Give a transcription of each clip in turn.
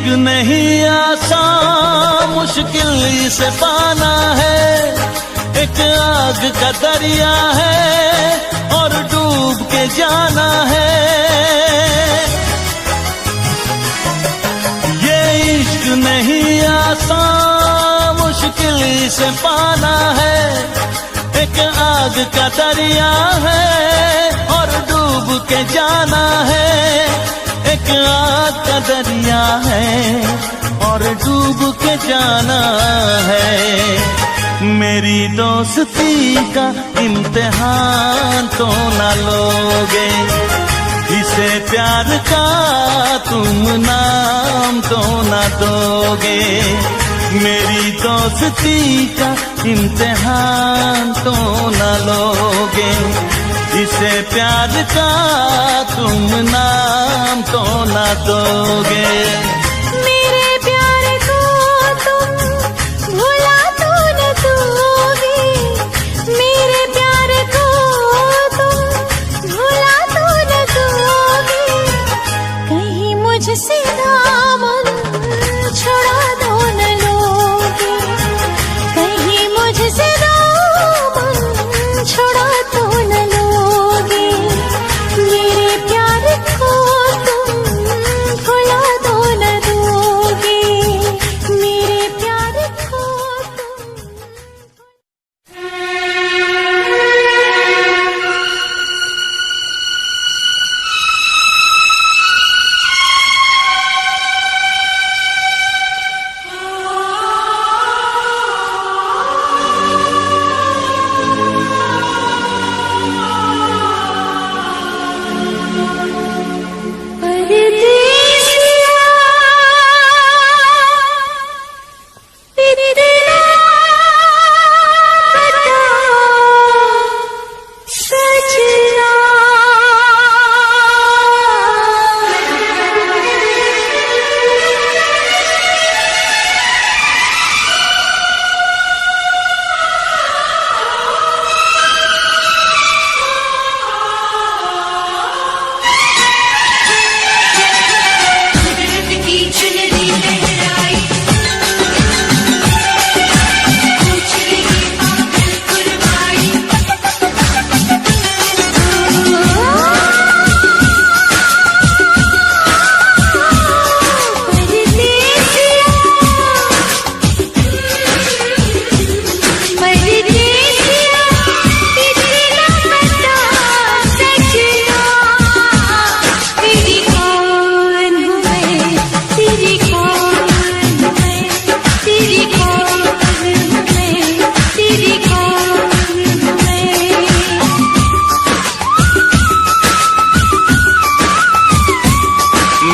इश्क नहीं आसान, मुश्किल से पाना है। एक आग का दरिया है और डूब के जाना है। ये इश्क नहीं आसान, मुश्किल से पाना है। एक आग का दरिया है और डूब के जाना है। एक आग का दरिया है और डूब के जाना है। मेरी दोस्ती का इम्तिहान तो ना लोगे, इसे प्यार का तुम नाम तो ना दोगे। मेरी दोस्ती का इम्तिहान तो ना लोगे, इसे प्यार का तुम नाम तो ना दोगे। मेरे प्यार को तुम भुला तो न दोगे, मेरे प्यार को तुम भुला तो न दोगे। कहीं मुझसे दामन छुड़ा तो न लोगे, कहीं मुझसे दामन छुड़ा तो न लोगे। मेरे प्यार को तुम भुला तो न दोगे, मेरे प्यार को तुम।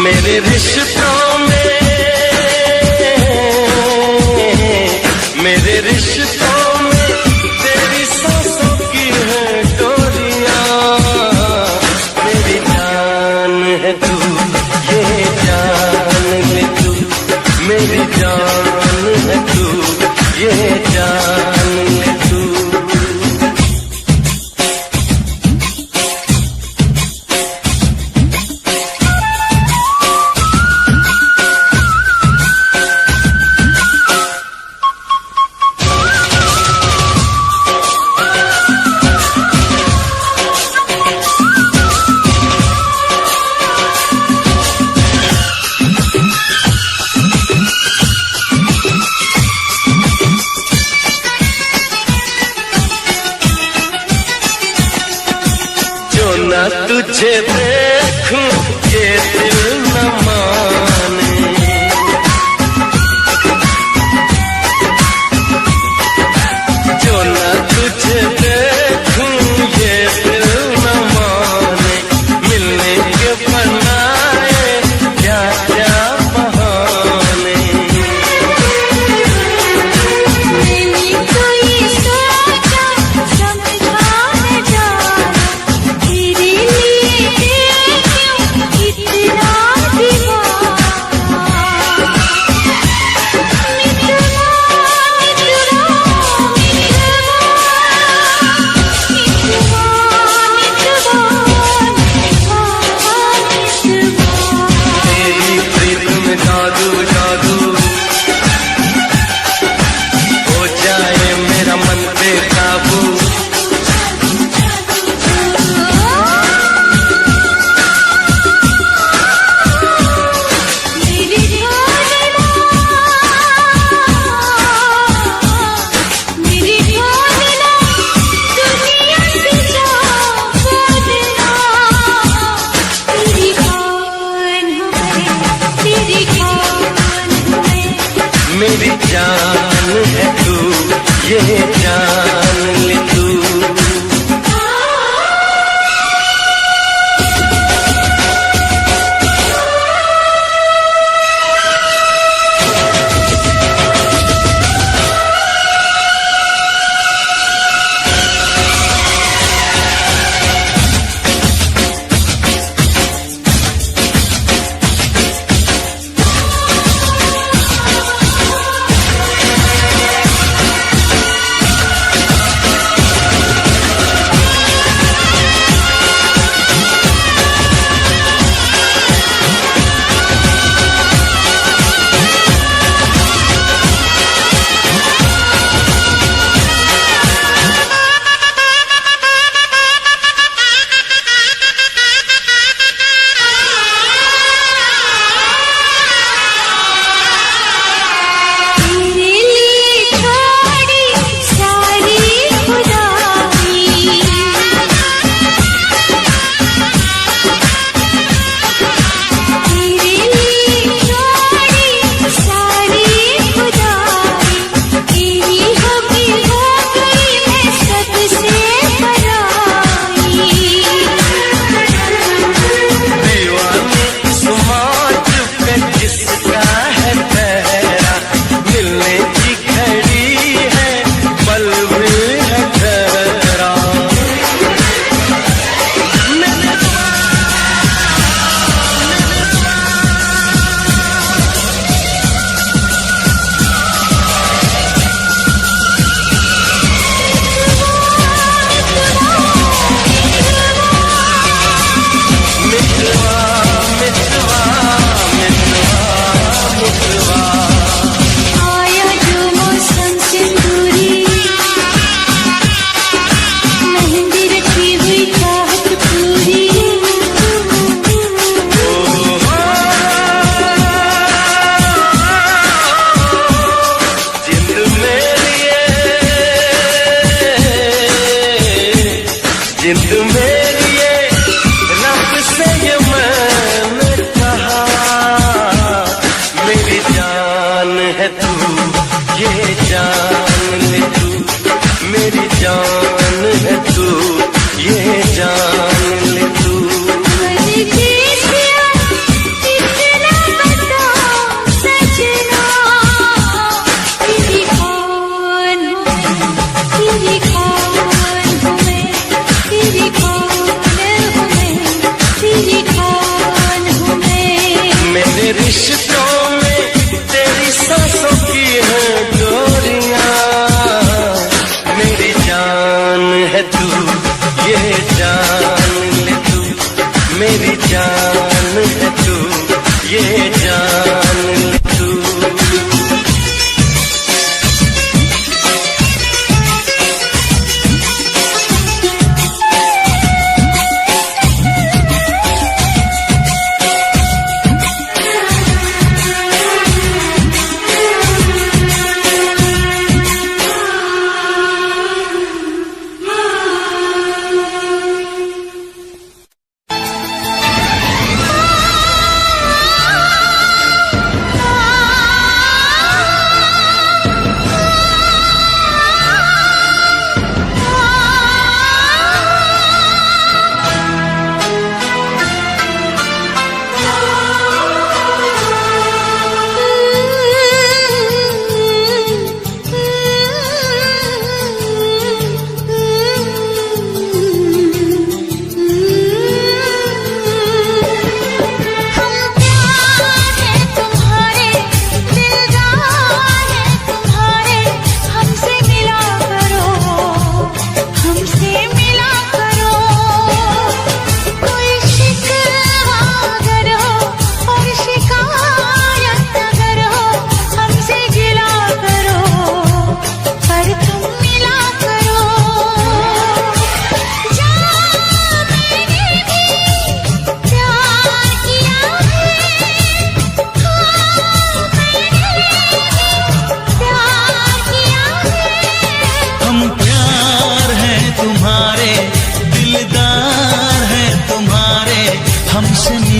मेरे रिश्तों में, मेरे रिश्तों में तेरी सांसों की है डोरियां। मेरी जान है तू, ये जान ले तू। मेरी जान है तू, ये जान ले तू। तुझे देखूं ये दिल न माने, जो न तुझे देखूं ये दिल न माने। मिलने के बनाए क्या क्या बहाने। मैंने तो ये सोचा समझा न जाना, तेरे लिए क्यों इतना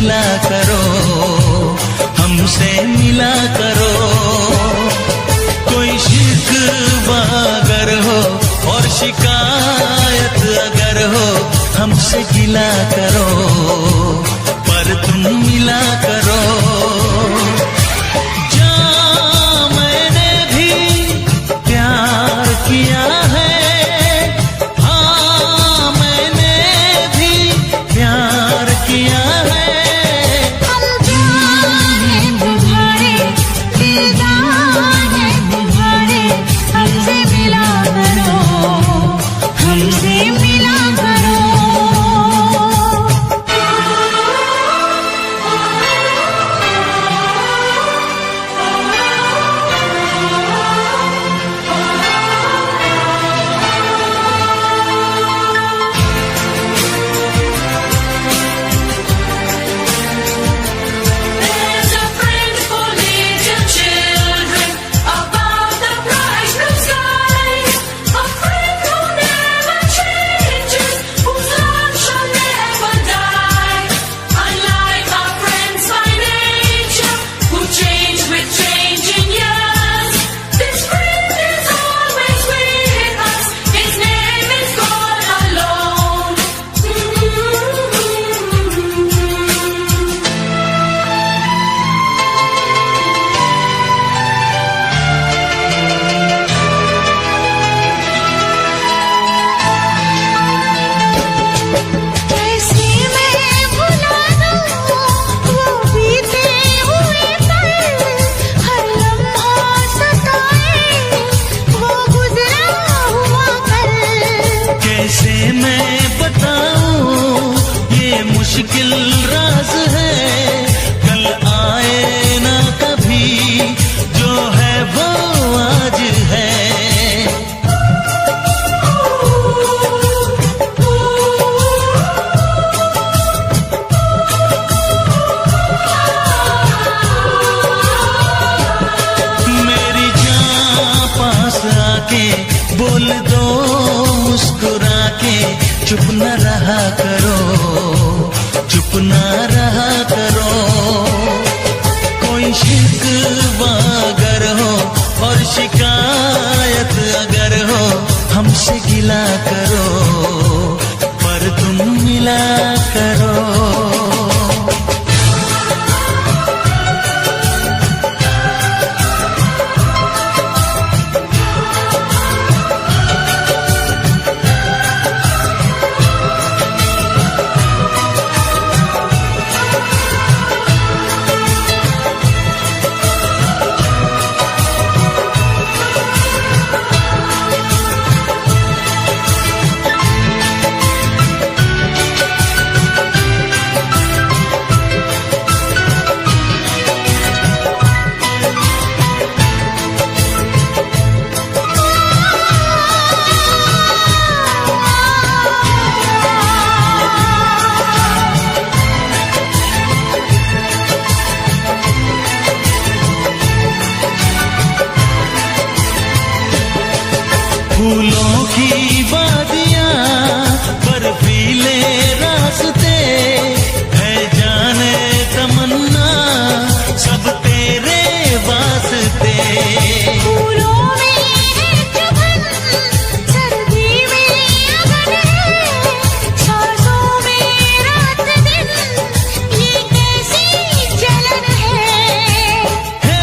गिला करो, हमसे मिला करो। कोई शिकवा अगर हो और शिकायत अगर हो, हमसे गिला करो, पर तुम मिला करो। जा मैंने भी प्यार किया है, हाँ मैंने भी प्यार किया है। हम जाने तुम्हारे दिलदार हैं तुम्हारे, हमसे मिला करो, हमसे मिला करो। There's a friend for little children above the bright blue skies, a friend who never changes, whose love shall never die. Unlike our friends by nature, who change with changing years, this friend is always with us. His name is God alone. कैसे मैं भुला दूँ वो बीते हुए पल, हर लम्हा सताए वो गुजरा हुआ कल। कैसे मैं बताऊं ये मुश्किल राज है, कल आए ना कभी, जो है वो आज है। मेरी जान पास आके बोल दो मुस्कुरा के, चुप न रहा करो, चुप न रहा करो। कोई शिकवा अगर हो और शिकायत अगर हो, हमसे गिला करो, पर तुम मिला करो। फूलों की वादियाँ बर्फीले रास्ते, है जाने तमन्ना सब तेरे वास्ते। फूलों में है चुभन, सर्दी में अगन है, सांसों में रात दिन, ये कैसी जलन है। हे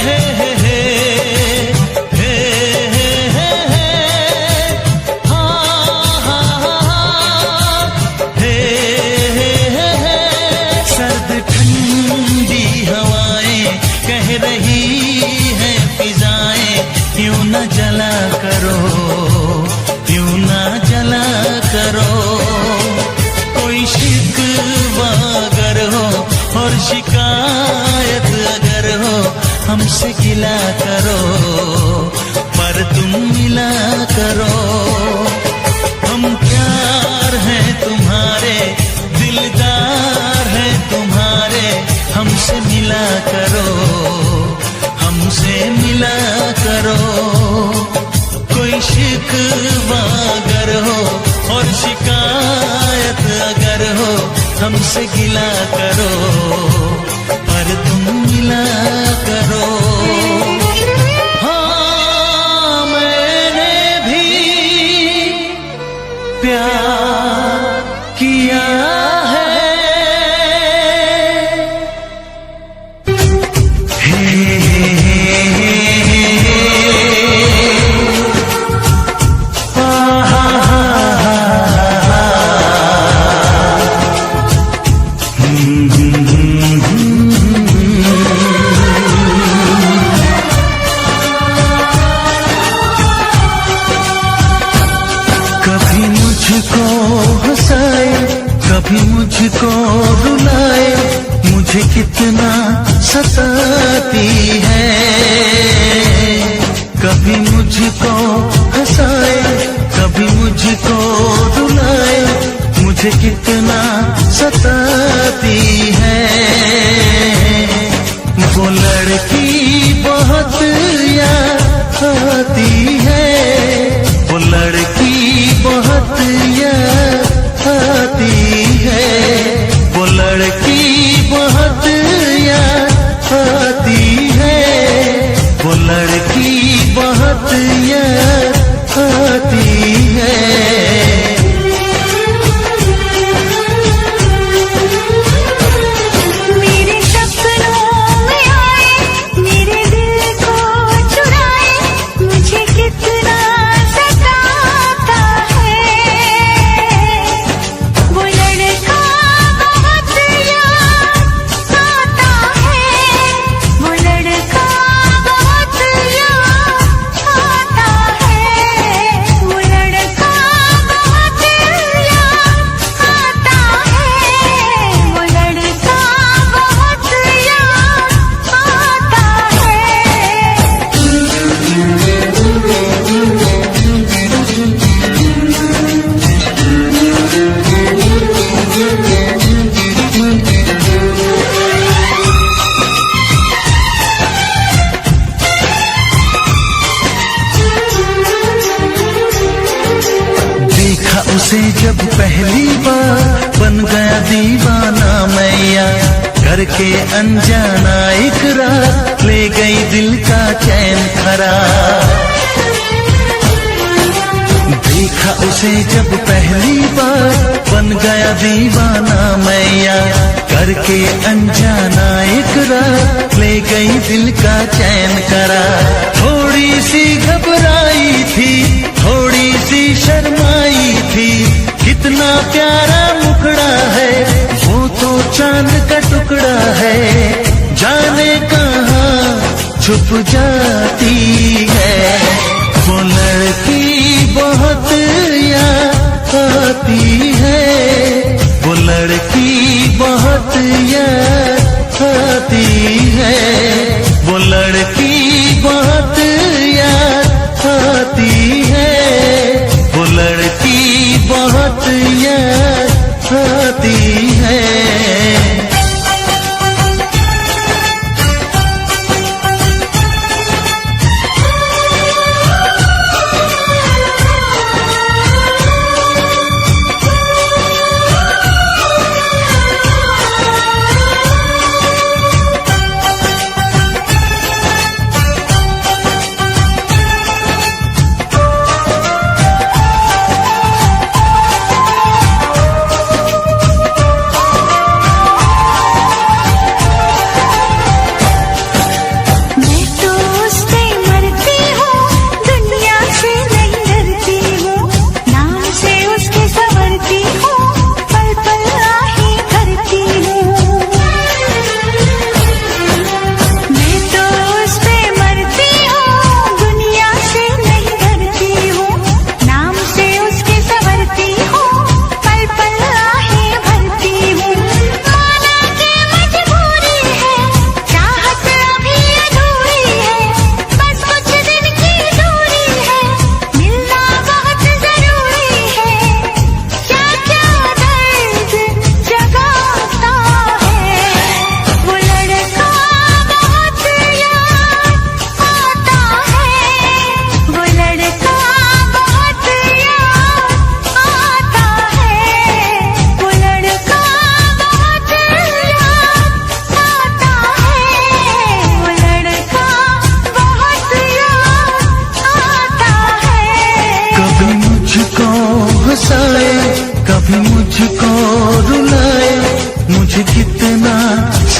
हे हे हे हे हे, हाँ हाँ हाँ, हे हे हे। सर्द ठंडी हवाएं कह रही है फिजाएं, क्यों न जला करो, क्यों न जला करो। कोई शिकवा अगर हो और शिकायत अगर हो, हमसे गिला करो, पर तुम मिला करो। हम प्यार हैं तुम्हारे, दिलदार हैं तुम्हारे, हमसे मिला करो, हमसे मिला करो। कोई शिकवा अगर हो और शिकायत अगर हो, हमसे गिला करो पर तुम मिला करो। हाँ मैंने भी प्यार किया है। कभी मुझको हंसाए कभी मुझको रुलाए, मुझे कितना सताती है। कभी मुझको हंसाए कभी मुझको रुलाए, मुझे कितना सताती है। वो लड़की बहुत याद आती है, वो लड़की बहुत याद आती है, वो लड़की बहुत याद आती है, वो लड़की बहुत याद आती है। मेरे सपनों में आए मेरे दिल को चुराए, मुझे कितना सताता है। वो लड़का बहुत याद आता है, वो लड़का बहुत याद आता है, वो लड़का बहुत याद आता है, वो लड़का बहुत याद आता देखा उसे जब पहली बार बन गया दीवाना मैया, करके अनजाना इकरार ले गई दिल का चैन करार। देखा उसे जब पहली बार बन गया दीवाना मैया, करके अनजाना इकरार ले गई दिल का चैन करार। थोड़ी सी घबराई थी थोड़ी सी शर्माई थी, कितना प्यारा मुखड़ा है वो तो चांद का टुकड़ा है। जाने कहाँ छुप जाती है, वो लड़की बहुत याद आती है, वो लड़की बहुत याद आती है, वो लड़की बहुत याद आती है, वो लड़की बहुत याद आती है।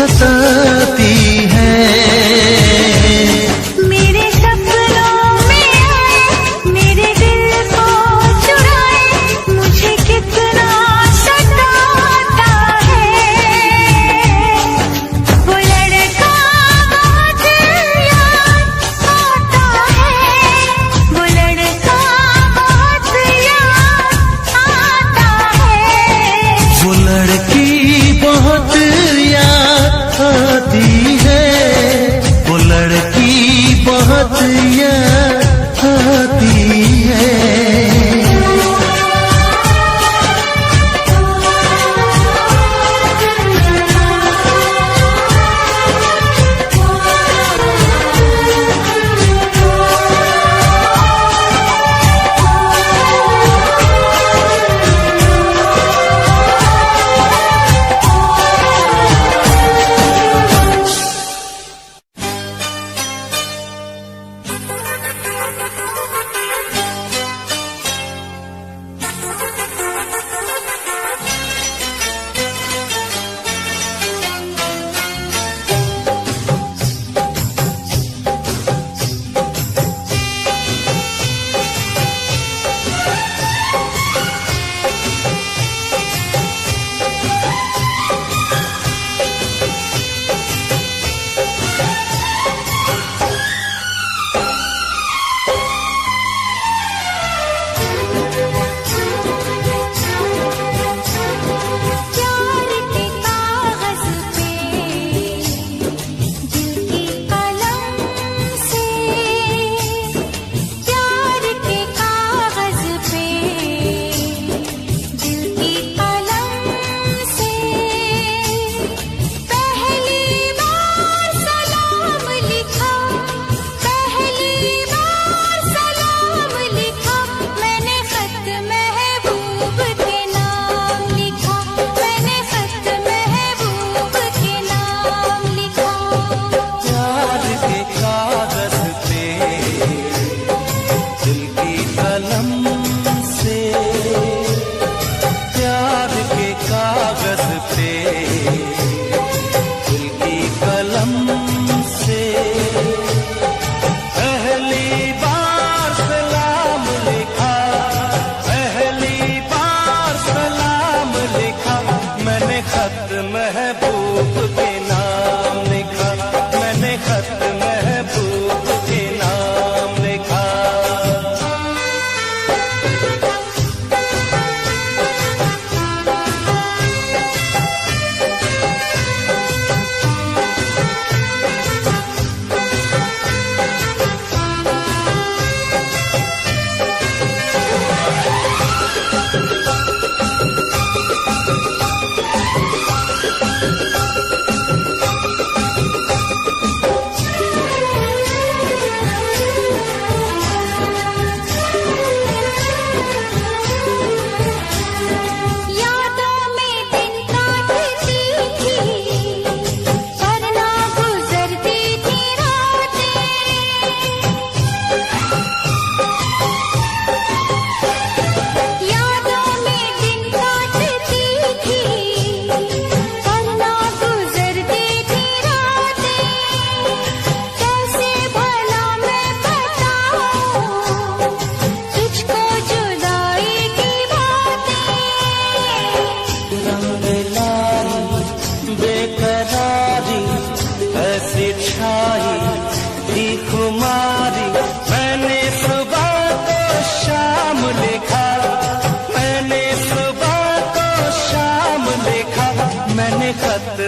सताती है। मेरे सपनों में आए, मेरे दिल को चुराए, मुझे कितना सताता है। वो लड़का बहुत याद आता है, वो लड़का बहुत याद आता है। वो लड़की बहुत याद आती है, वो लड़की बहुत याद आती है।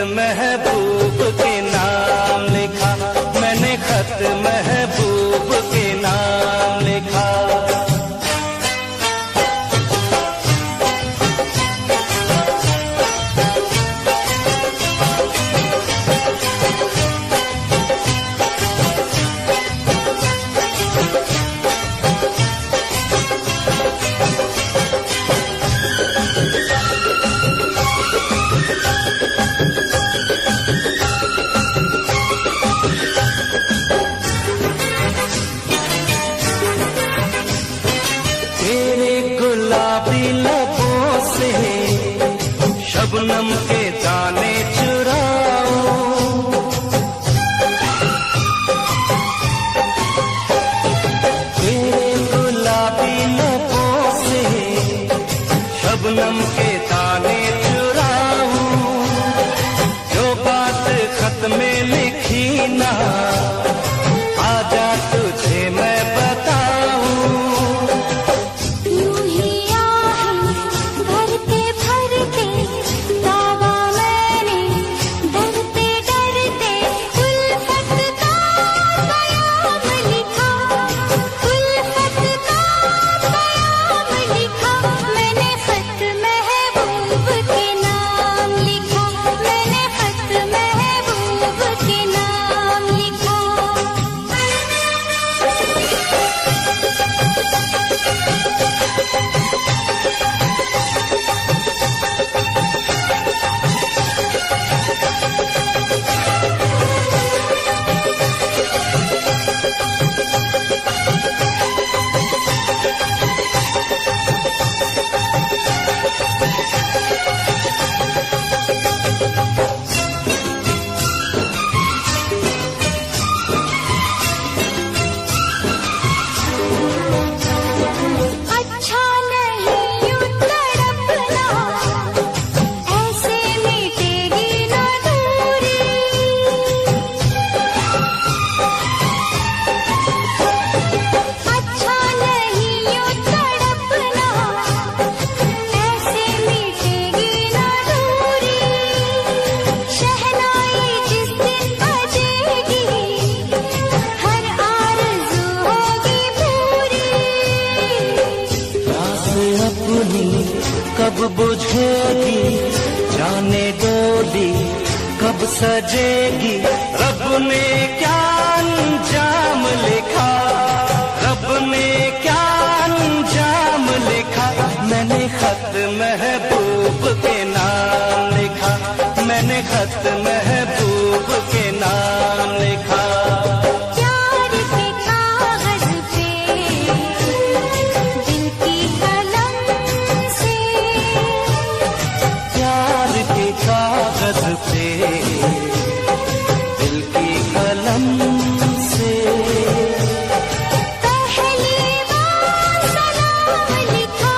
महबूब के नाम लिखा, मैंने खत महबूब के नाम लिखा। शबनम के दाने चुराओ, ने डोली कब सजेगी, रब ने क्या अंजाम लिखा, रब ने क्या अंजाम लिखा। मैंने खत महबूब के नाम लिखा, मैंने खत महबूब के नाम लिखा। प्यार के कागज पे दिल की कलम से, प्यार के कागज पे दिल की कलम से पहली बार सलाम लिखा,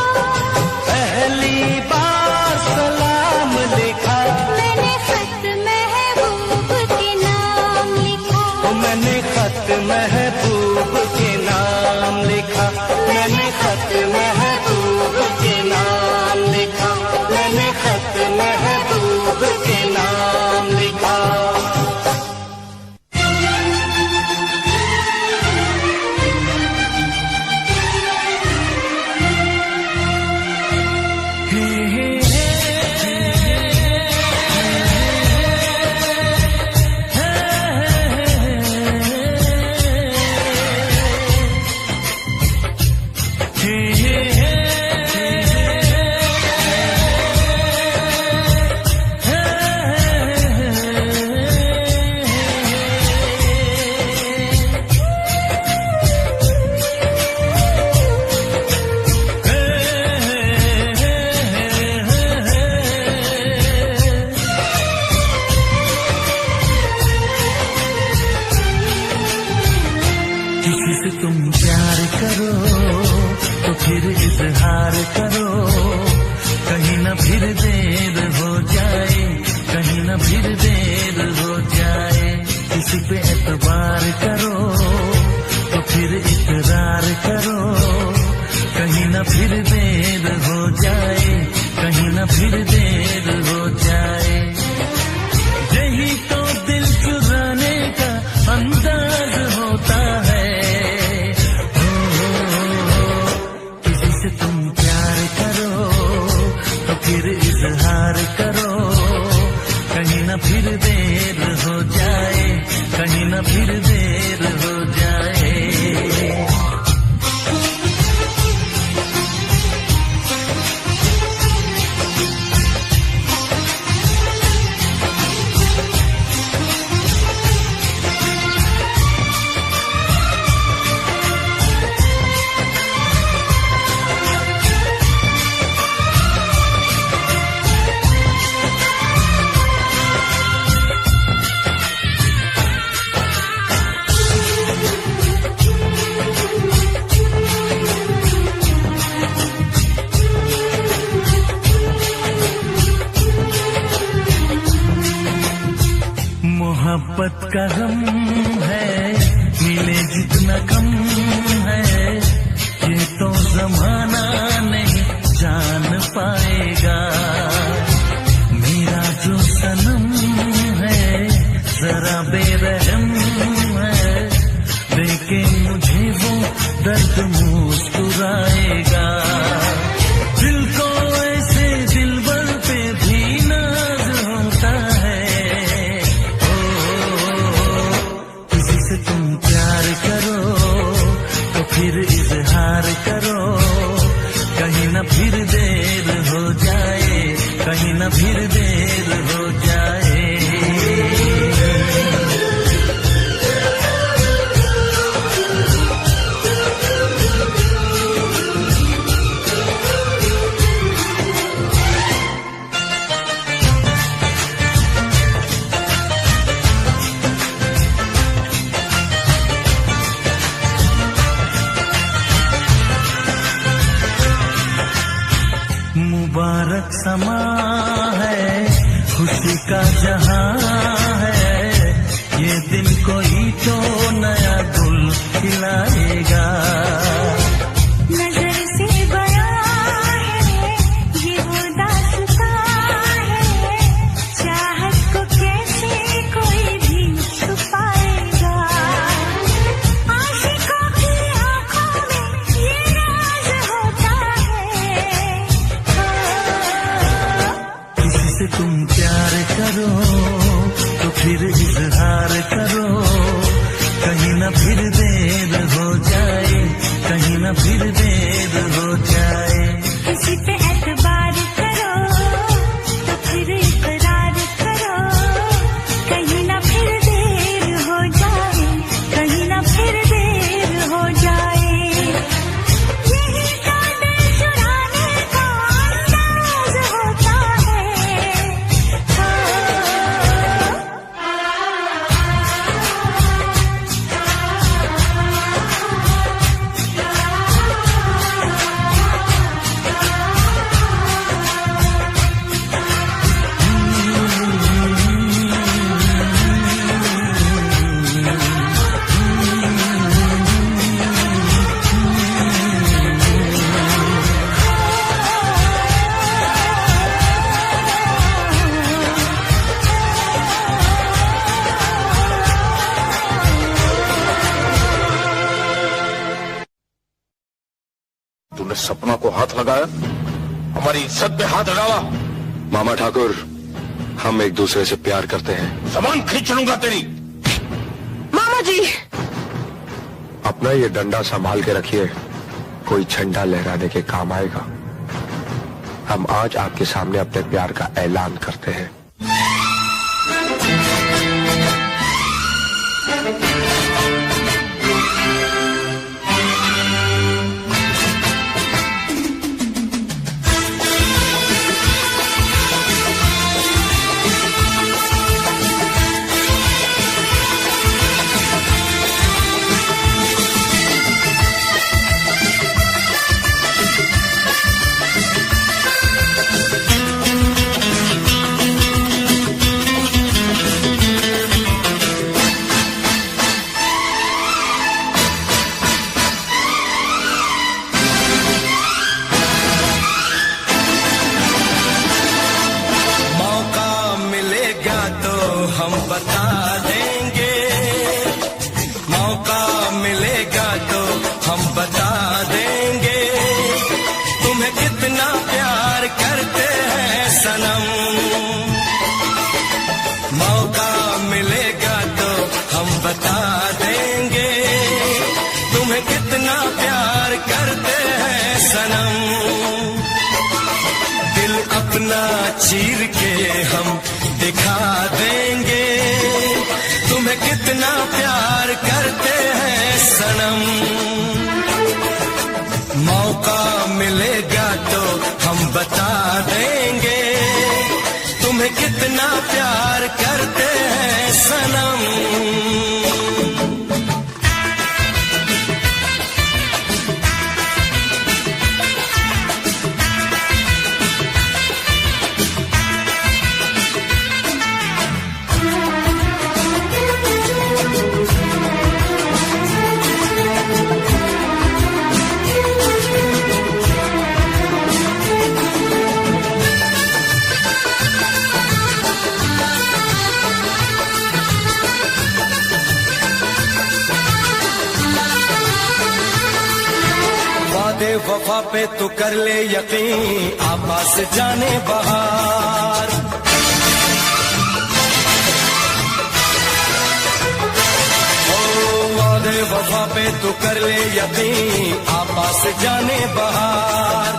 पहली बार सलाम लिखा। मैंने खत महबूब के नाम लिखा, मैंने खत महबूब के नाम लिखा, मैंने खत महबूब के नाम लिखा, मैंने खत महबूब के नाम लिखा। किसी से तुम प्यार करो तो फिर इजहार करो, कहीं न फिर देर हो जाए, कहीं न फिर देर हो जाए। किसी पे एतबार करो तो फिर इकरार करो, कहीं न फिर देर हो जाए, कहीं न फिर देर हो जाए। यही तो दिल चुराने का अंदाज होता है। किसी से तुम प्यार करो तो फिर इजहार करो, कहीं न फिर देर हो जाए, कहीं न फिर देर हो जाए। मोहब्बत का गम है, मिले जितना कम है, ये तो जमाना नहीं जान पाएगा। मेरा जो सनम है जरा बेरहम है, देखे मुझे वो दर्द मुस्कुराएगा। दिल को ऐसे दिलबर पे भी नाज होता है। किसी से तुम प्यार करो तो फिर इजहार करो, कहीं न फिर देर हो जाए, कहीं न फिर देर हो जाए। मुबारक समा है, खुशी का जहां है, ये दिन कोई तो नया गुल खिलाएगा। नजर से बयां है ये वो दास्तां है, चाहत को कैसे कोई भी छुपाएगा। आशिकों की आंखों में ये राज होता है। किसी से तुम प्यार करो तो फिर इजहार करो, कहीं ना फिर देर हो जाए, कहीं ना फिर देर हो जाए। किसी पे एतबार करो तो फिर इकरार करो, कहीं ना फिर देर हो जाए, कहीं ना फिर देर हो जाए। यही तो दिल चुराने का अंदाज होता है। तूने सपना को हाथ लगाया, हमारी इज्जत पे हाथ डाला। मामा ठाकुर, हम एक दूसरे से प्यार करते हैं। जबान खींच लूंगा तेरी। मामा जी, अपना ये डंडा संभाल के रखिए, कोई झंडा लहराने के काम आएगा। हम आज आपके सामने अपने प्यार का ऐलान करते हैं। हम बता देंगे, मौका मिलेगा तो हम बता देंगे, तुम्हें कितना प्यार करते हैं सनम। मौका मिलेगा तो हम बता देंगे, तुम्हें कितना प्यार करते हैं सनम। दिल अपना चीर के हम दिखा देंगे, तुम्हें कितना प्यार करते हैं सनम। मौका मिलेगा तो हम बता देंगे, तुम्हें कितना प्यार करते हैं सनम। वफा पे तो कर ले यकीन, आपास जाने बहार। ओ वादे वफा पे तो कर ले यकीन, आपास जाने बहार।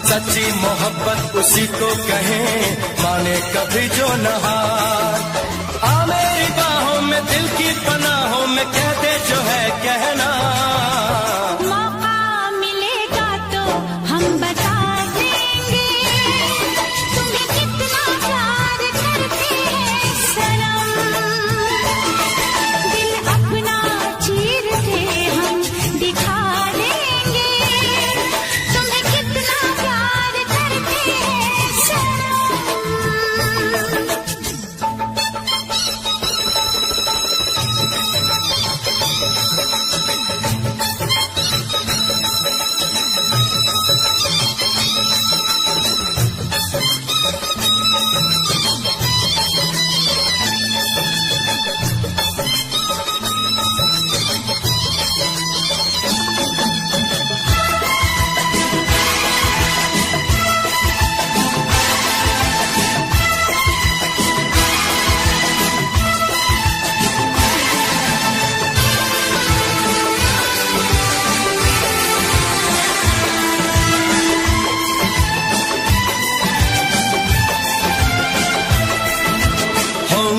सच्ची मोहब्बत उसी को कहें, माने कभी जो नहार। आ मेरी बाहों में दिल की पनाहों में कह दे जो है कहना।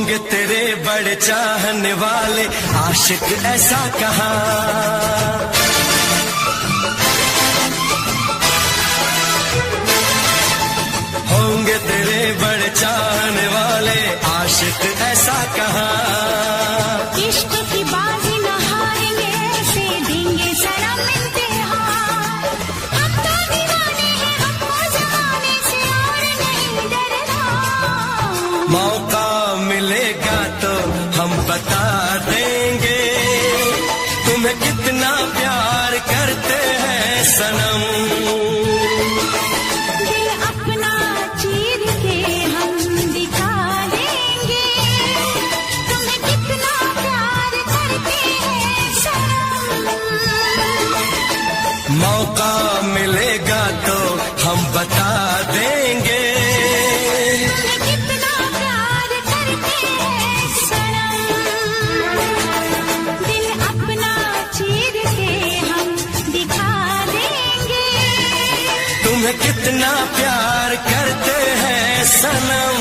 होंगे तेरे बड़े चाहने वाले आशिक ऐसा कहा। होंगे तेरे बड़े चाहने वाले आशिक ऐसा कहा। इश्क की बाजी न हारेंगे ऐसे देंगे सनम इम्तिहान। हम तो दीवाने हैं हमको जमाने से और नहीं डरना। मौका मिलेगा तो हम बता देंगे तुम्हें कितना प्यार करते हैं सनम। दिल अपना चीर के हम दिखा देंगे तुम्हें कितना प्यार करते हैं सनम। मौका मिलेगा तो हम बता देंगे तुम्हें कितना प्यार करते हैं सनम। दिल अपना चीर के हम दिखा देंगे तुम्हें कितना प्यार करते हैं सनम।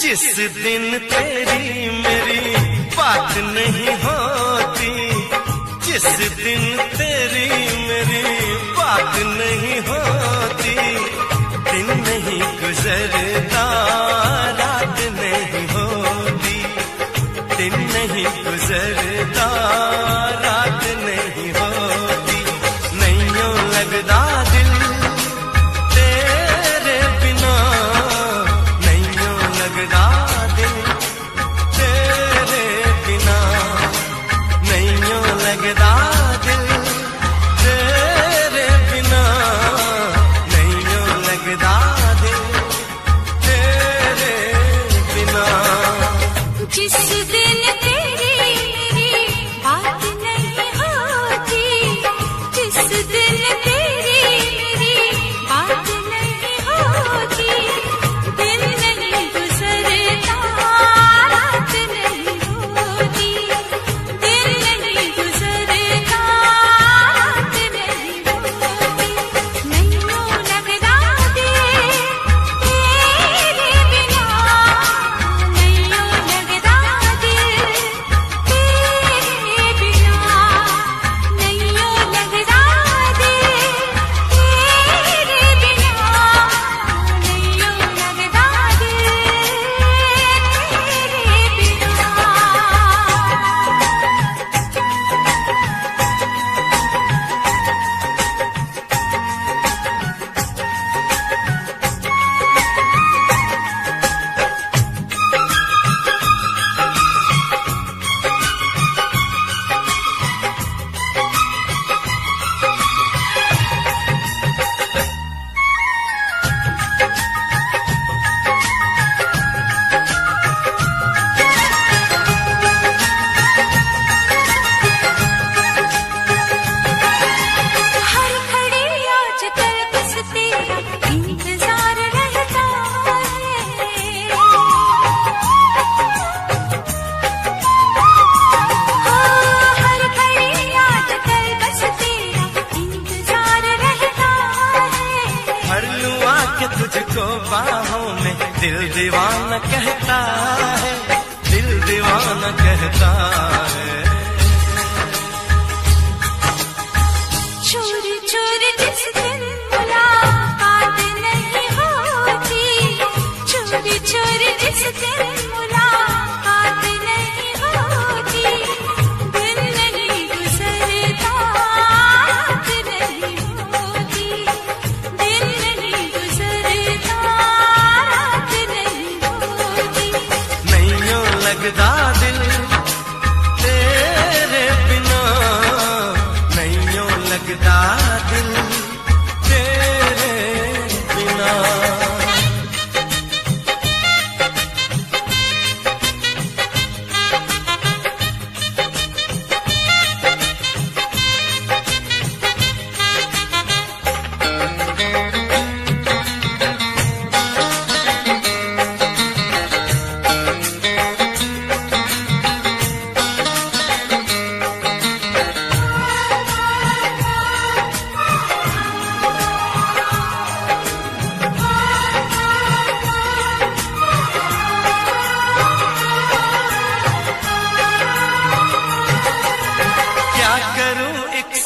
जिस दिन तेरी मेरी बात नहीं होती, जिस दिन तेरी मेरी बात नहीं होती, दिन नहीं गुजरता रात नहीं होती, दिन नहीं गुजरता रात नहीं होती, नहीं यूं लगता दिल तेरे बिना, नहीं यूं लगता दिल तेरे बिना, नहीं यूं लगता दिल तेरे बिना, नहीं यूं लगता दिल तेरे बिना। जिस दिन तेरी मेरी बात नहीं होती, जिस दिन तेरी मेरी बात नहीं होती, दिन नहीं गुजरता रात नहीं होती, दिन नहीं गुजरता रात नहीं होती, नहीं यूं लगता दिल तेरे बिना, नहीं यूं लगता दिल तेरे बिना, नहीं यूं लगता दिल तेरे बिना, नहीं यूं लगता दिल हर खड़ी आज कल बस तेरा इंतजार रहता है, हर खड़ी आज कल बस तेरा इंतजार रहता है। भर लूं आके तुझको बाहों में, दिल दीवाना कहता है, दिल दीवाना कहता है। चोरी चोरी जिस दिन मुलाकात नहीं होती, चोरी चोरी जिस दिन मुलाकात नहीं होती, दिन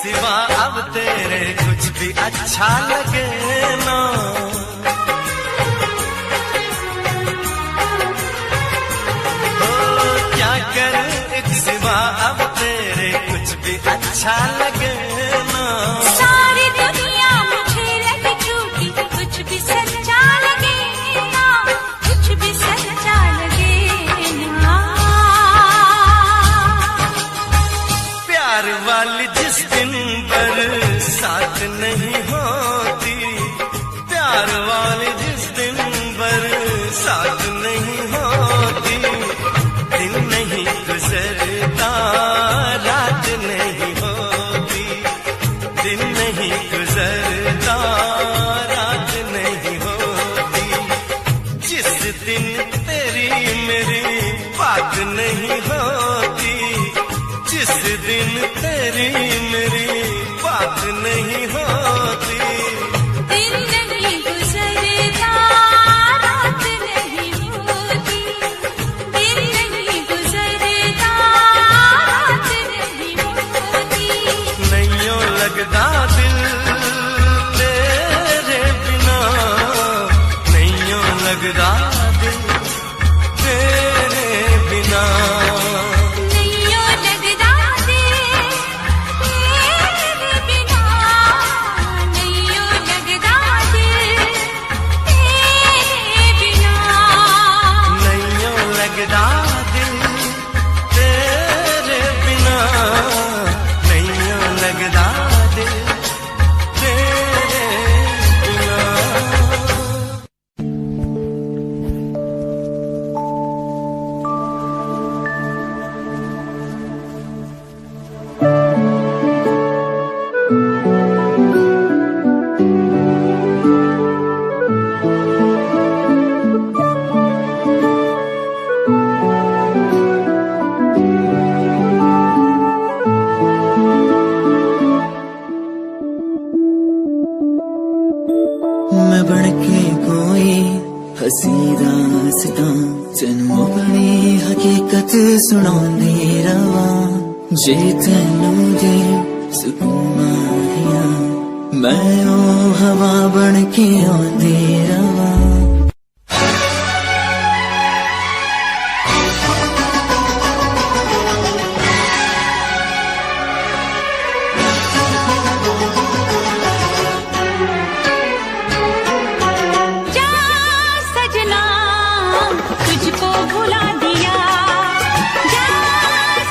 सिवा अब तेरे कुछ भी अच्छा लगे ना। ओ क्या करूं एक सिवा अब तेरे कुछ भी अच्छा लगे ना। सारी दुनिया मुझे लगे झूठी, कुछ भी सच्चा लगे ना, कुछ भी सच्चा लगे ना। प्यार वाली जिस दिन बरसात नहीं होती, प्यार वाली जिस दिन बरसात नहीं होती, दिन नहीं गुजरता रात नहीं होती, दिन नहीं गुजरता रात नहीं होती। जिस दिन तेरी मेरी बात नहीं होती, जिस दिन तेरी मेरी बात नहीं होती, दिन नहीं गुजरता रात नहीं होती, दिन नहीं गुजरता रात नहीं होती। नैयों लगदा दिल तेरे बिना, नैयों लगदा दिल तेरे बिना। नैयों लगदा दिल तेरे बिना, नैयों लगदा दिल तेरे बिना। नैयों लगदा दिल तेरे बिना, नैयों लगदा दिल तेरे बिना। मैं बनके कोई हसी दास्तां तेनू अपनी हकीकत सुनांदी रवां। जे तैनू दे सुकून माहिया, मैं ओ हवा बनके आंदी रवां। जा सजना तुझको भुला दिया, जा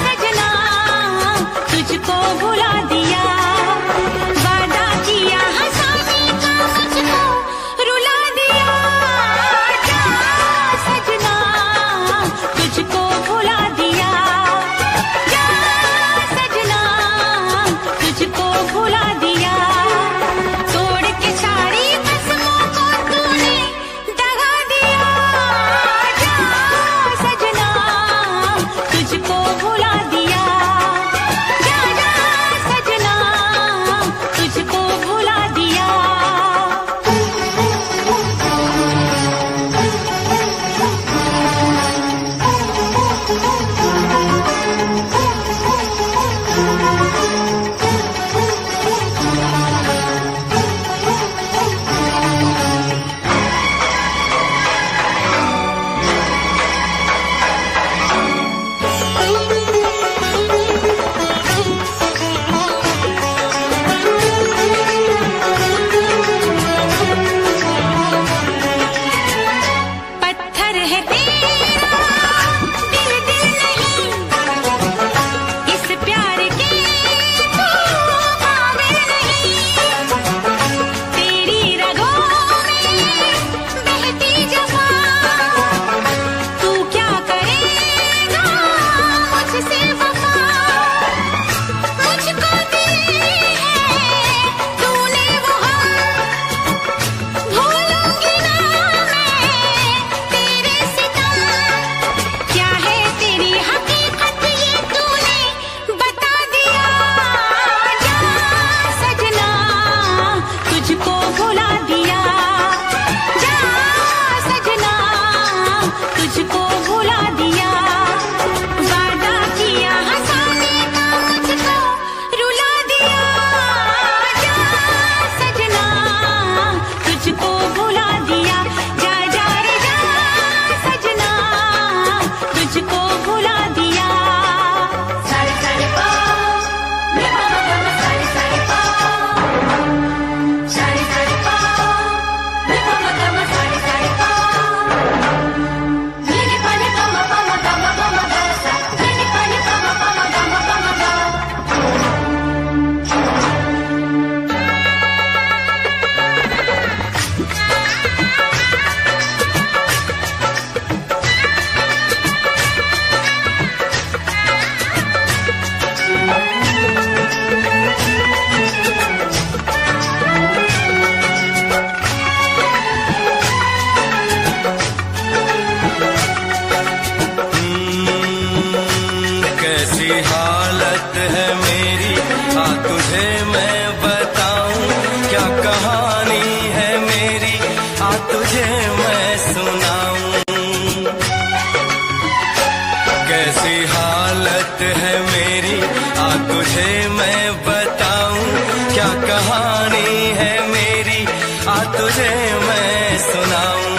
सजना तुझको भुला दिया। वादा किया हंसाने का मुझको रुला दिया। हालत है मेरी, आ तुझे मैं बताऊं क्या कहानी है मेरी, आ तुझे मैं सुनाऊं। कैसी हालत है मेरी, आ तुझे मैं बताऊं क्या कहानी है मेरी, आ तुझे मैं सुनाऊं।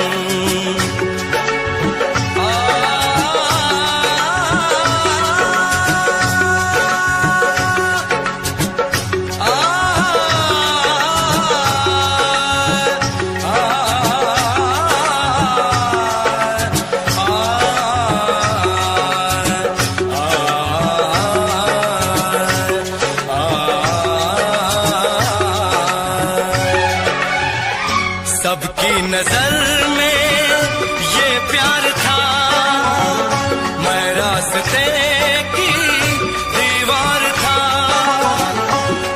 सबकी नजर में ये प्यार था, मैं रास्ते की दीवार था।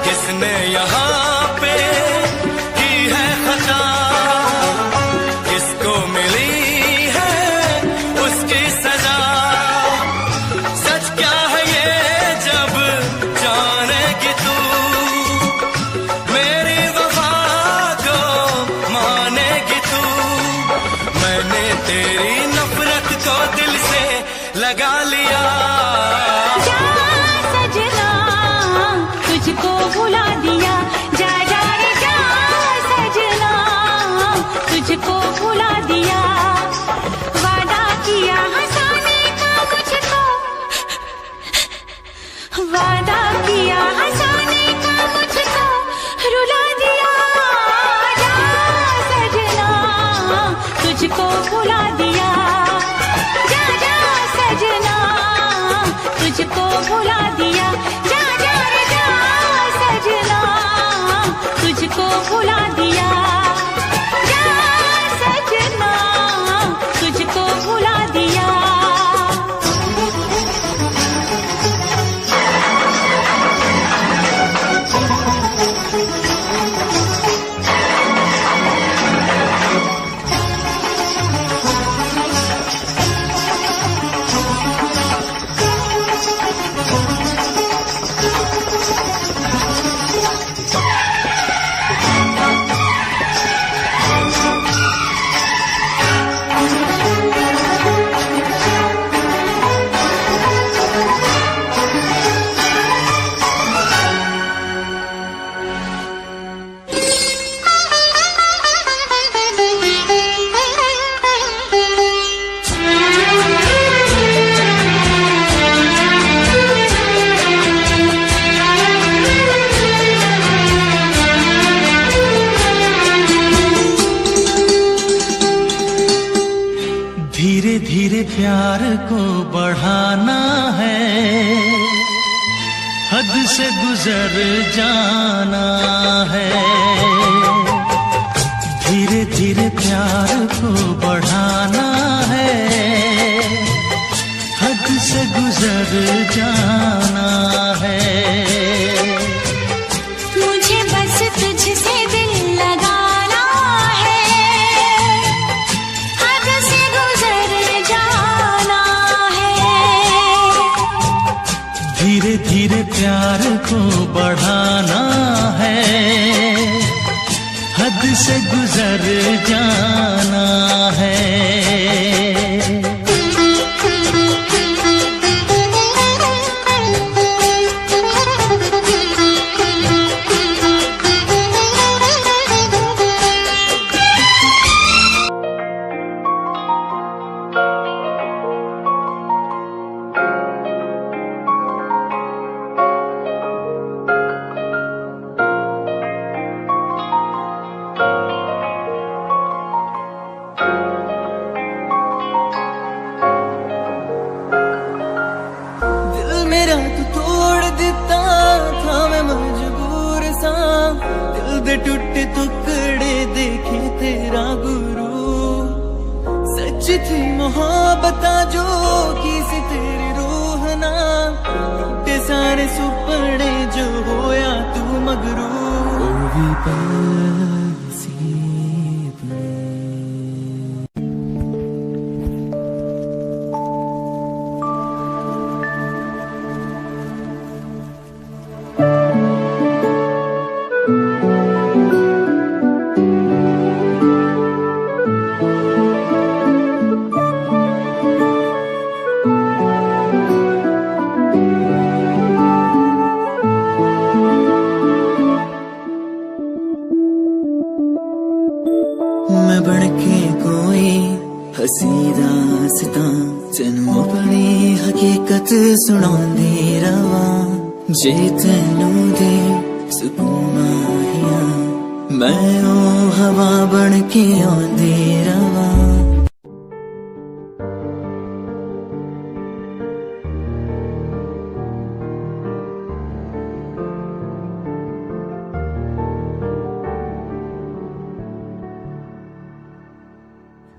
किसने यहाँ पे की है खता, किसको मिली है उसकी सजा। सच क्या है ये जब जानेगी तू, मेरी वफा को मानेगी तू। मैंने तेरी नफरत को दिल से लगा लिया। जा सजना तुझको भुला दिया, जा जा रे जा सजना तुझको भुला दिया। वादा किया हंसाने का मुझको, वादा किया हंसाने का मुझको रुला दिया। जा सजना तुझको भुला दिया, जा जा सजना तुझको भुला दिया। जा जा रे जा सजना तुझको भुला दिया, जा सजना तुझको भुला दिया। धीरे धीरे प्यार को बढ़ाना है, हद से गुजर जाना है। धीरे धीरे प्यार को बढ़ाना है, हद से गुजर जाना है। मुझे बस तुझसे दिल लगाना है, हद से गुजर जाना है। धीरे धीरे प्यार को बढ़ाना है, हद से गुजर जाना है। दे टूटे टुकड़े देखे तेरा गुरु। सच थी मोहब्बत जो की सी तेरी रूह ना, टूटे सारे सुपने जो होया तू मगरू। सुनांदी रवा जे तैनू दे सुकून माहिया मैं ओ हवा बन के आंदी रवा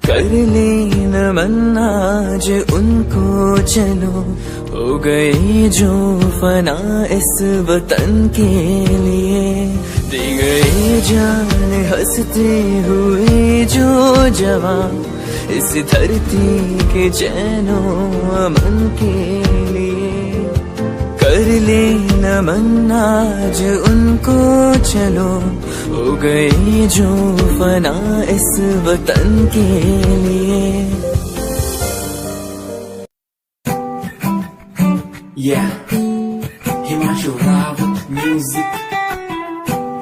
कर लेना मन आज उनको चलो हो गए जो फना इस वतन के लिए दे गए जान हंसते हुए जो जवान इस धरती के चैनो अमन के लिए कर लेना मन आज उनको चलो हो गए जो फना इस वतन के लिए Yeah, Himanshu Rao with music,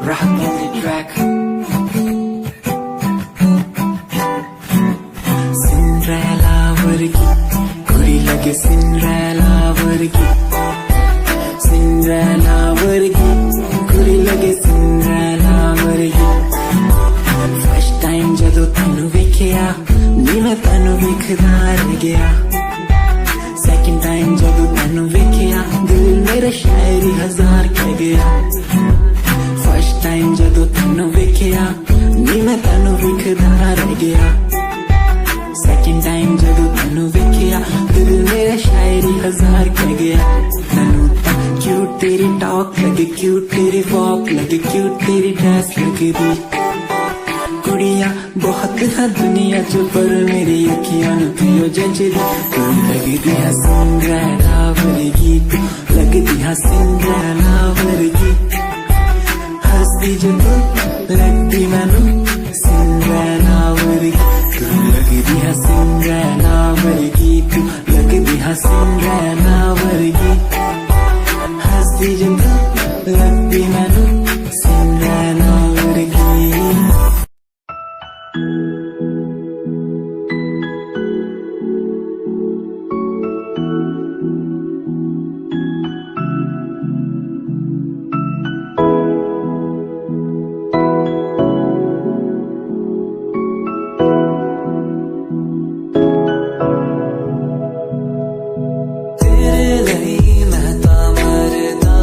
rock on the track. Cinderella vargi, kuri lage Cinderella vargi. Cinderella vargi, kuri lage Cinderella vargi. First time jadoo tanu vekhya, ni main tanu vekhda reh gaya. Second time जब तैनू वेखिया दिल मेरा शायरी हजार कह गया First time जब तैनू वेखिया नी मैं तैनू वेखदा रह गया Second time जब तैनू वेखिया दिल मेरा शायरी हजार कह गया तैनू क्यूट तेरी टॉक लगे क्यूट तेरी वॉक लगे क्यूट तेरी ड्रेस लगे दी कुड़िया बहुत है दुनिया च पर मेरी अखियां नू पियो जंजरी तू लगदी है सिंड्रेला वर्गी तू लगदी है सिंड्रेला वर्गी हंसदी जो तू लगदी मैनू सिंड्रेला वर्गी तू लगदी है सिंड्रेला वर्गी तू लगदी है सिंड्रेला वर्गी हंसदी जो तू लगदी मैनू सिंड्रेला वर्गी तेरे लिए मैं ता मरदा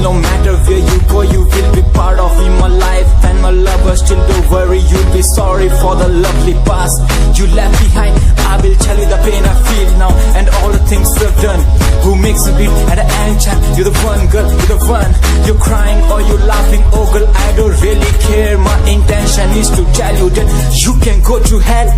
no matter where you go, you will be part of in my life and my lover. Still don't worry, you'll be sorry for the lovely past you left behind. I will tell you the pain I feel now and all the things we've done. Who makes a beat at any time? You're the one, girl, you're the one. You're crying or you're laughing, oh girl, I don't really care. My intention is to tell you that you can go to hell.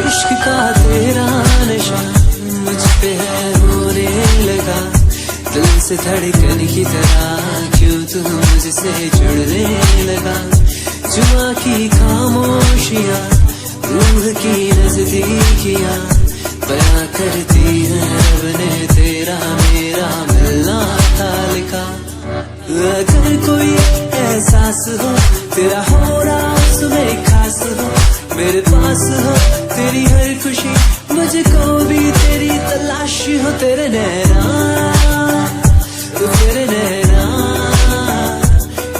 इश्क का तेरा नशा मुझ पे है होने लगा, दिल से धड़कन की तरह क्यों तू मुझसे जुड़ने लगा। जुआ की खामोशियाँ रूह की नजदीकियाँ बयां करती हैं रब ने तेरा मेरा मिलना था लिखा। अगर कोई एहसास हो तेरा हो रहा उसमें खास हो, मेरे पास हो तेरी हर खुशी, मुझको भी तेरी तलाश हो। तेरे नैना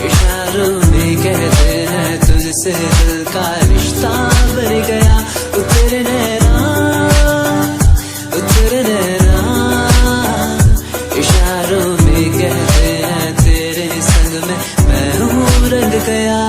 इशारों में कहते हैं तुझसे दिल का रिश्ता बन गया। तेरे नैना इशारों में कहते हैं तेरे संग में मैं हूँ रंग गया।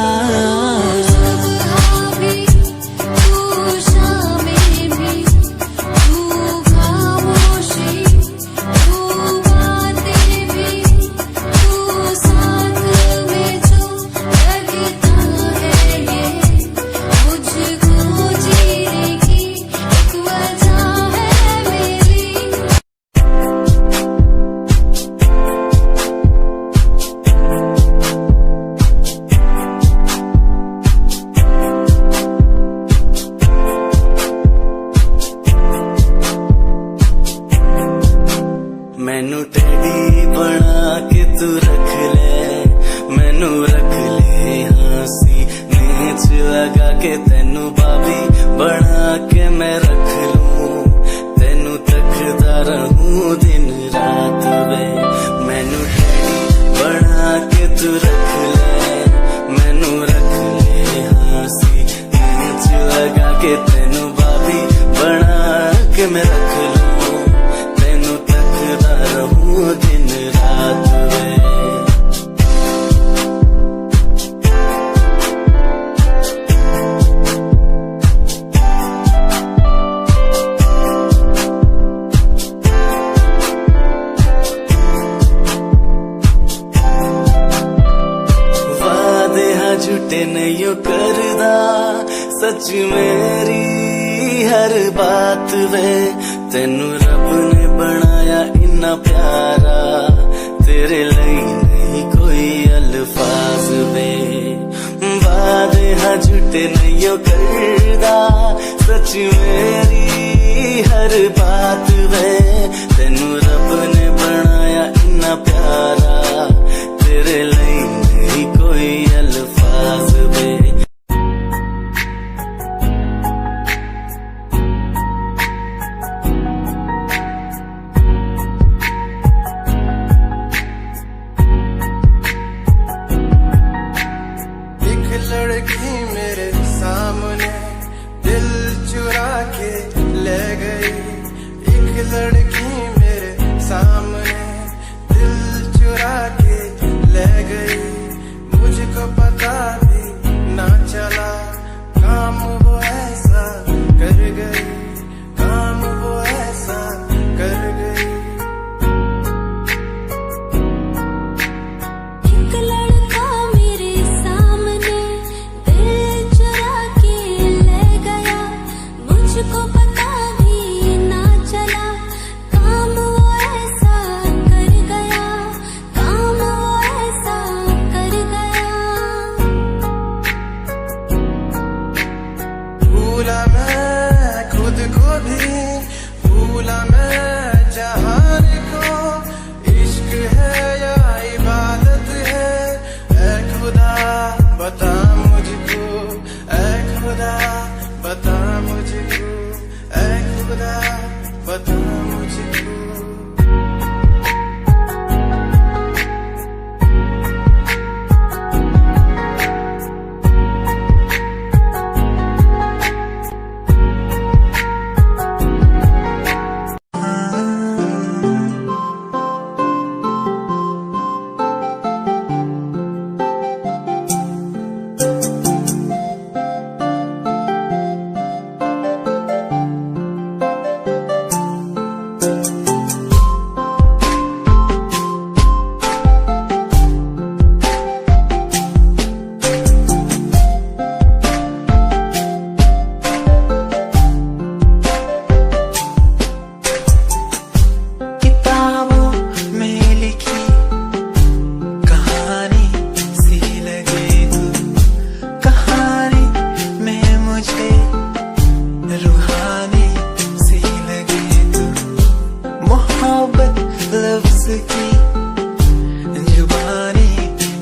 मैनू टेडी बना के तू रख ले, मैनू रख ले हंसी नीच लगा के तेनू बाबी बना के मैं रख लूं, तेनू तकदा रहूं दिन रात वे। मैनू टेडी बना के तू रख ले, मैनू रख ले हंसी नीच लगा के तेनू बाबी बना के मैं रख लूं, दिन रात वे। वादे हाँ झूठे नहीं करदा, सच मेरी हर बात वे। तेनू रब ने बनाया इन्ना प्यारा, तेरे लिए नहीं कोई अल्फाज वे। वादे हाँ झूठे नहीं करदा, सच मेरी हर बात वे। तेनू रब ने बनाया इन्ना प्यारा, तेरे लिए नहीं कोई अल्फाज वे। लड़की मेरे सामने दिल चुरा के ले गई, एक उसकी जुबानी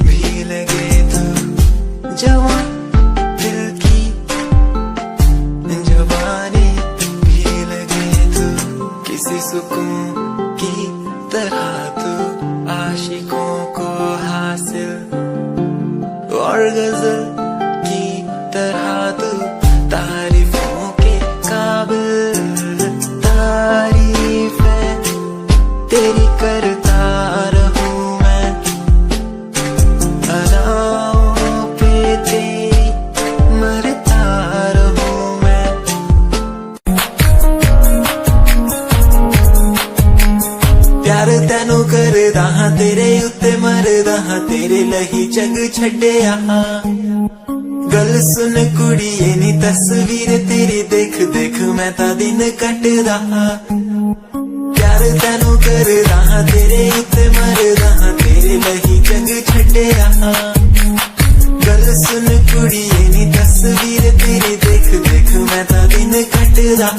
भी लगे तो जवान दिल की जुबानी भी लगे तो किसी सुकून की तरह तो आशिकों को हासिल और गजल की तरह तो तारीफों के काबिल तारीफ है तेरी करता रहूं मैं अदाओं पे तेरी मरता रहूं मैं प्यार तैनू करदा हां तेरे उत्ते मरदा हां तेरे लही जग छड्डिया गल सुन कुड़िए नी तस्वीर तेरी देख देख मैं ता दिन कटदा प्यार तैनू करदा हां तेरे उत्ते मरदा हां तेरे लही जग छड्डिया गल सुन कुड़िए नी तस्वीर तेरी देख देख मैं ता दिन कटदा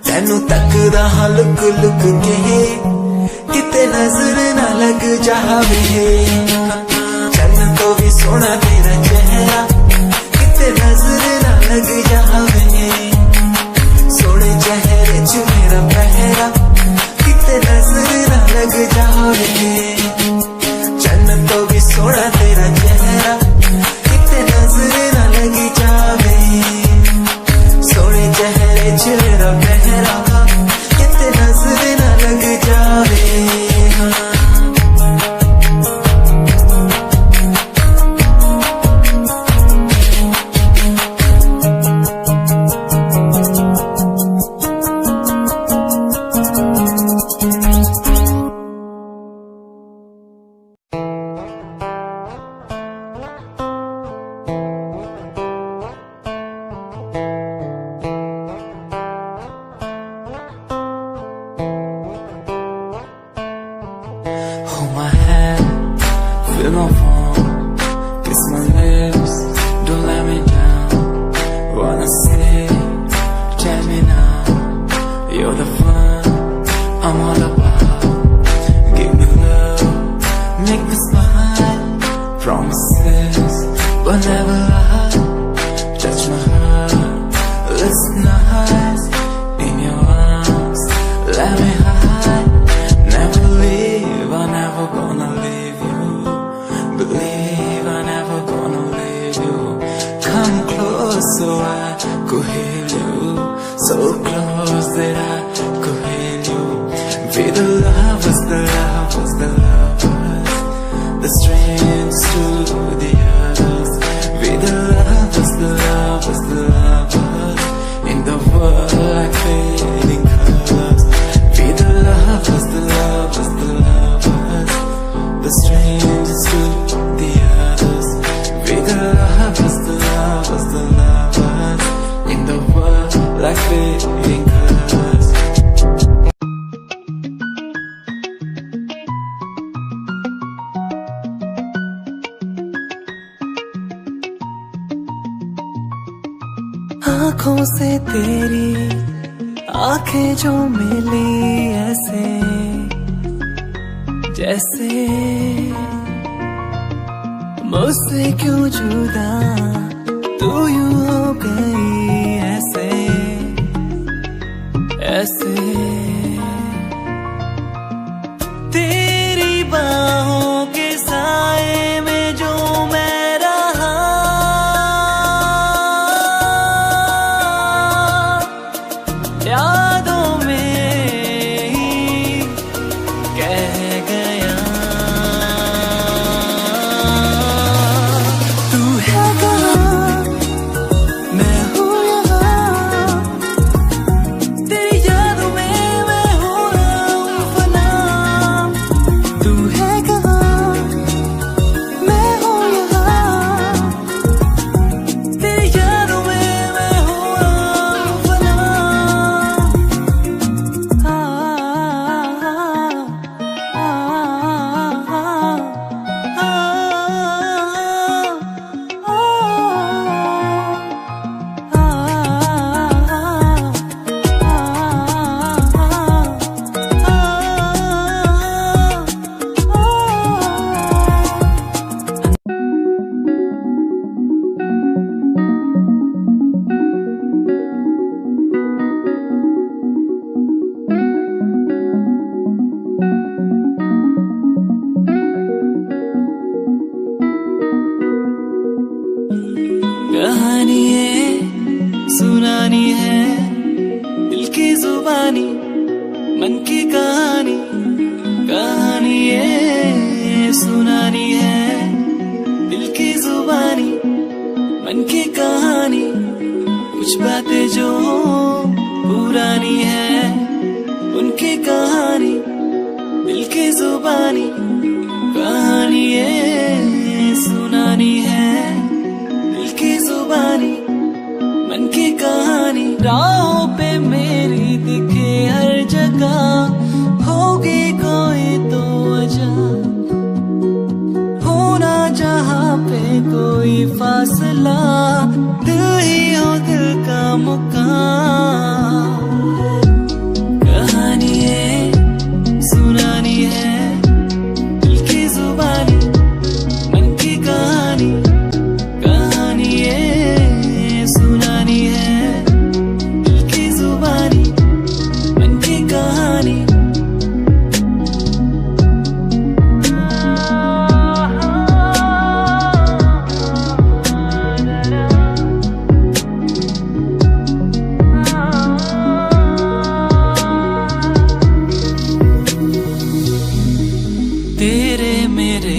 तैनू तकदा हां लुक लुक के किते नजर ना लग जावे चन्न तो भी सोना तेरा चेहरा किते नजर ना लग जावे सोने चेहरे च मेरा पहरा किते नजर ना लग जावे चन्न तो भी सोना तेरा चेहरा किते नजर ना लग जावे सोने चेहरे च मेरा पहरा किते नजर ना लग जावे Hold my hand, feel my palm, kiss my lips, don't let me down. Wanna say, tell me now, you're the fun I'm all about. Give me love, make me smile, promises, but never lie. Touch my heart, listen nice, in your arms, let me hide. Never leave, I'm never gonna leave you. Believe I'm never gonna leave you. Come close so I could heal you. So close that I could heal you. Be the lovers, the lovers, the lovers. The strangers to the others. Be the lovers, the lovers, the lovers. In the world like fading colors. Be the lovers, the lovers, the lovers. The strangers to the others. Be the lovers, the lovers, the lovers. In the world like fading colors. आँखों से तेरी आंखें जो मिली ऐसे जैसे मुझसे क्यों जुदा तू यूं हो गई ऐसे ऐसे तेरी बाहों के साए में जो मैं रहा यादों में ही कह गया तू है कहाँ मन की कहानी कहानी ये सुनानी है, दिल की जुबानी मन की कहानी, कुछ बातें जो पुरानी है, उनकी कहानी दिल की जुबानी, कहानी ये सुनानी है, दिल की जुबानी मन की कहानी। राहों पे मेरी दिखे हर जगह होगी कोई तो वजह, होना जहाँ पे कोई फासला, दिल ही हो दिल का मुकाम। कहानी है सुनानी है, दिल की जुबानी मन की कहानी, कहानी है सुनानी है, दिल की जुबानी मन की कहानी। तेरे मेरे